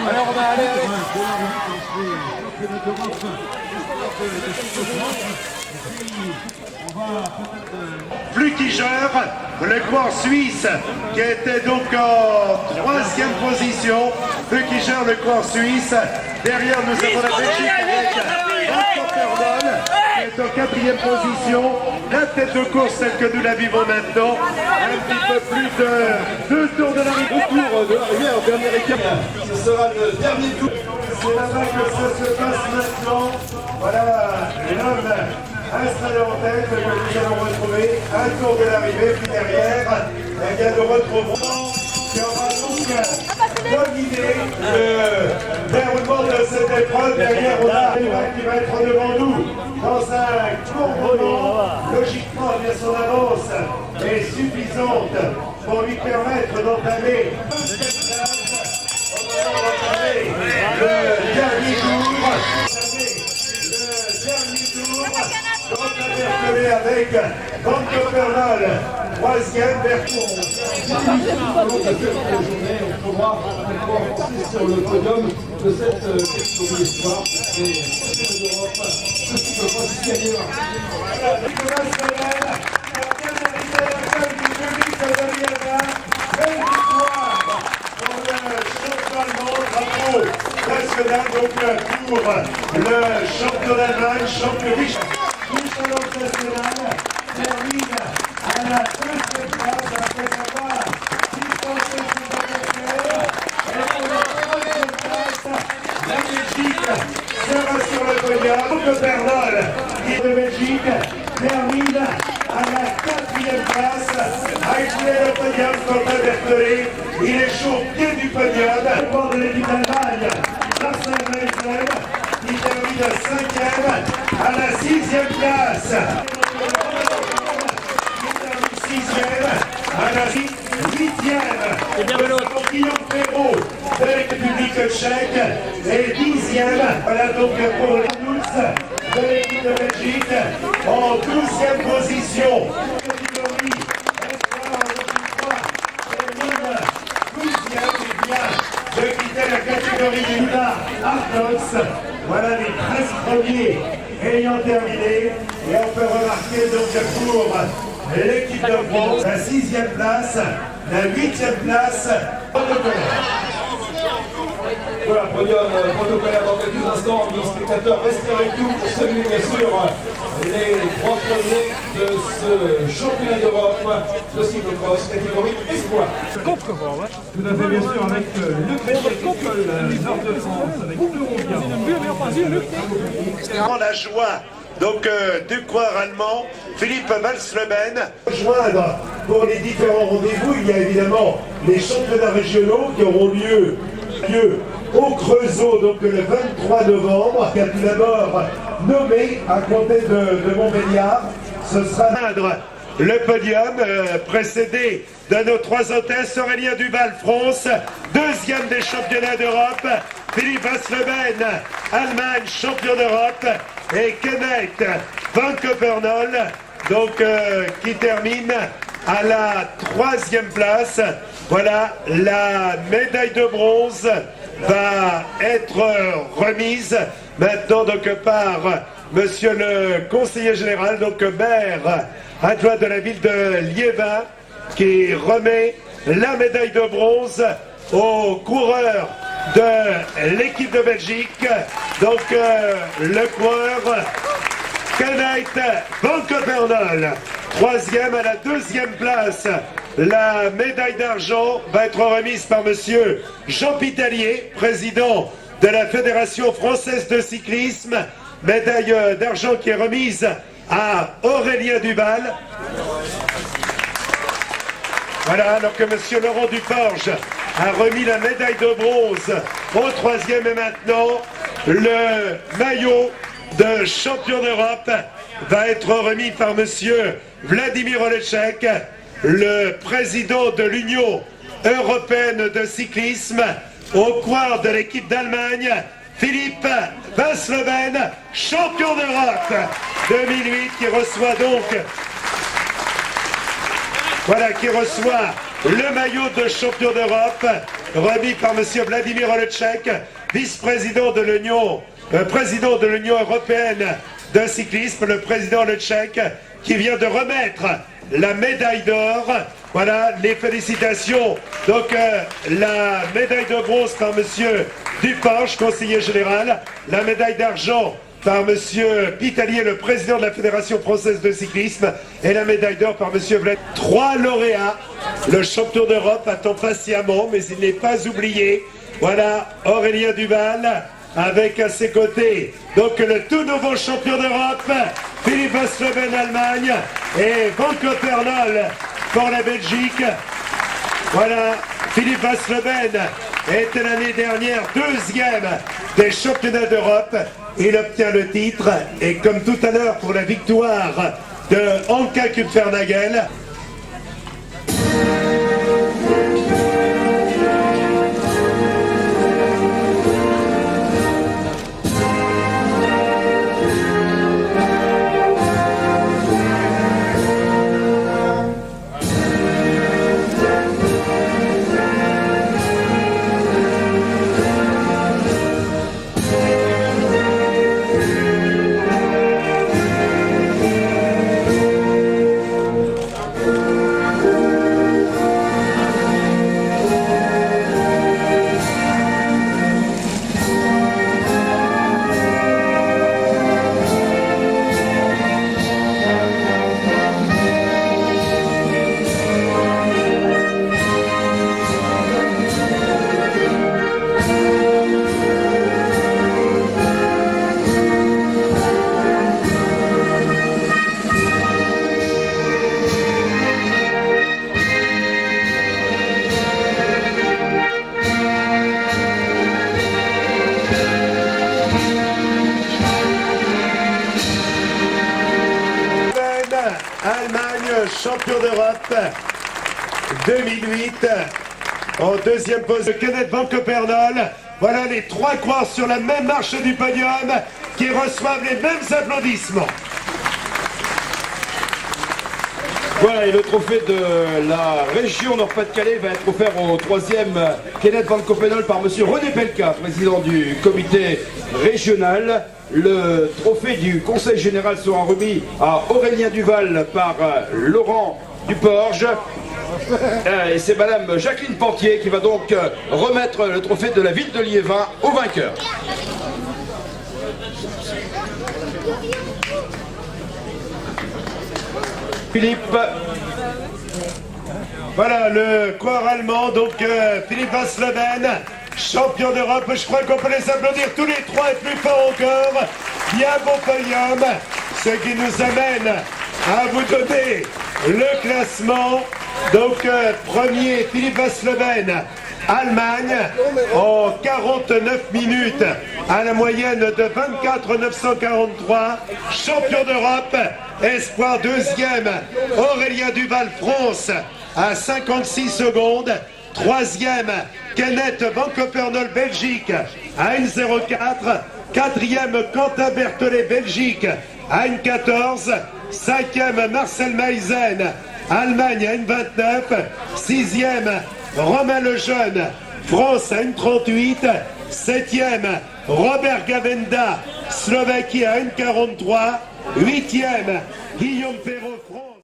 Alors on va aller avec... Flutigeur, le coureur suisse qui était donc en troisième position. Flutigeur, le coureur suisse. Derrière nous avons la Belgique avec Vincent Perdol qui est en quatrième position. La tête de course telle que nous la vivons maintenant. Un petit peu plus de 2 tours de l'arrivée. En dernière étape, ce sera le dernier tour. C'est là-bas que ça se passe maintenant. Voilà l'homme installé en tête que nous allons retrouver. Un tour de l'arrivée, puis derrière, eh bien, nous retrouverons qui aura donc dominé le déroulement de cette épreuve. Derrière, on a qui va être devant nous dans un court moment. Logiquement, bien son avance est suffisante pour lui permettre d'entamer le dernier tour. Donc on a avec Banco Pernol, troisième Bercourt. On pourra avancer sur le podium de cette catégorie espoir. Et championnat d'Europe, ceci ne va pas gagner. Nicolas Sorel, bien arrivé à la fin du public de Damiana. Belle victoire pour le champion allemand. Bravo national donc pour le champion d'Allemagne, champion riche. L'échelon national termine à la deuxième place après avoir distancé ses adversaires. Et pour la troisième place, la Belgique sera sur le podium. Le Bernol, qui est de Belgique, termine à la quatrième place. Avec le podium contre Berthollet. Il est chaud au pied du podium. Le bord de l'équipe d'Allemagne, Marcel Meisel, qui termine cinquième à la sixième place. Il termine sixième à la huitième. Guillaume Perrault de la République tchèque et dixième. Voilà donc pour les tous de l'équipe de Belgique en 12e position. De quitter la catégorie des Luna Artox. Voilà les 13 premiers ayant terminé. Et on peut remarquer donc pour l'équipe de France, la 6e place, la 8e place. Voilà, podium protocolaire dans quelques instants. Nos spectateurs, restez avec nous pour saluer bien sûr les 3 premiers de ce championnat d'Europe de cyclocross catégorie espoir. Tout à fait, bien sûr, avec le Crédit Nord de France, avec Eurovia. La joie donc du coureur allemand, Philippe Valsleben. Rejoindre pour les différents rendez-vous, il y a évidemment les championnats régionaux qui auront lieu au Creusot, donc le 23 novembre, qui a tout d'abord nommé à compter de Montbéliard. Ce sera le podium précédé de nos 3 hôtesses, Aurélien Duval, France, deuxième des championnats d'Europe, Philippe Vassleben, Allemagne, champion d'Europe, et Kenneth Van Coppernol, donc qui termine à la 3e place. Voilà, la médaille de bronze va être remise maintenant donc par monsieur le conseiller général, donc maire adjoint de la ville de Liévin, qui remet la médaille de bronze aux coureurs de l'équipe de Belgique, donc le coureur Kenneth Van Coppernol, 3e à la 2e place. La médaille d'argent va être remise par monsieur Jean Pitalier, président de la Fédération française de cyclisme. Médaille d'argent qui est remise à Aurélien Duval. Voilà, alors que monsieur Laurent Duforge a remis la médaille de bronze au 3e, et maintenant le maillot de champion d'Europe va être remis par monsieur Vladimir Olechek, le président de l'Union européenne de cyclisme, au coureur de l'équipe d'Allemagne, Philippe Vassleben, champion d'Europe 2008, qui reçoit donc, voilà, qui reçoit le maillot de champion d'Europe remis par monsieur Vladimir Oleczek, vice-président de l'Union, président de l'Union européenne de cyclisme, le président Oleczek, qui vient de remettre la médaille d'or. Voilà, les félicitations. Donc, la médaille de bronze par monsieur Dupanche, conseiller général, la médaille d'argent par monsieur Pitalier, le président de la Fédération française de cyclisme, et la médaille d'or par monsieur Vlad. 3 lauréats. Le champion d'Europe attend patiemment, mais il n'est pas oublié. Voilà, Aurélien Duval, avec à ses côtés, donc le tout nouveau champion d'Europe, Philippe Asloben, Allemagne, et Van Copernol pour la Belgique. Voilà, Philippe Asloben était l'année dernière 2e des championnats d'Europe. Il obtient le titre, et comme tout à l'heure pour la victoire de Anka Kupfernagel. Allemagne, champion d'Europe 2008. En deuxième pose de Kenneth Van Copernol. Voilà les 3 coureurs sur la même marche du podium qui reçoivent les mêmes applaudissements. Voilà, et le trophée de la région Nord-Pas-de-Calais va être offert au 3e Kenneth Van Copernol par monsieur René Pelka, président du comité régional. Le trophée du Conseil général sera remis à Aurélien Duval par Laurent Duporge. Et c'est madame Jacqueline Pantier qui va donc remettre le trophée de la ville de Liévin au vainqueur. Philippe. Voilà le coureur allemand, donc Philippe Asloben, champion d'Europe. Je crois qu'on peut les applaudir tous les 3 et plus fort encore. Bien bon podium, ce qui nous amène à vous donner le classement. Donc premier Philippe Asloben, Allemagne, en 49 minutes, à la moyenne de 24,943. Champion d'Europe, espoir 2e, Aurélien Duval, France, à 56 secondes. 3e, Kenneth Van Copernol, Belgique, à 1,04. 4e, Quentin Berthollet, Belgique, à 1,14. 5e, Marcel Maizen, Allemagne, à 1,29. 6e, Romain Lejeune, France, à 1,38. 7e, Robert Gavenda, Slovaquie, à 1,43. 8e, Guillaume Perrault, France.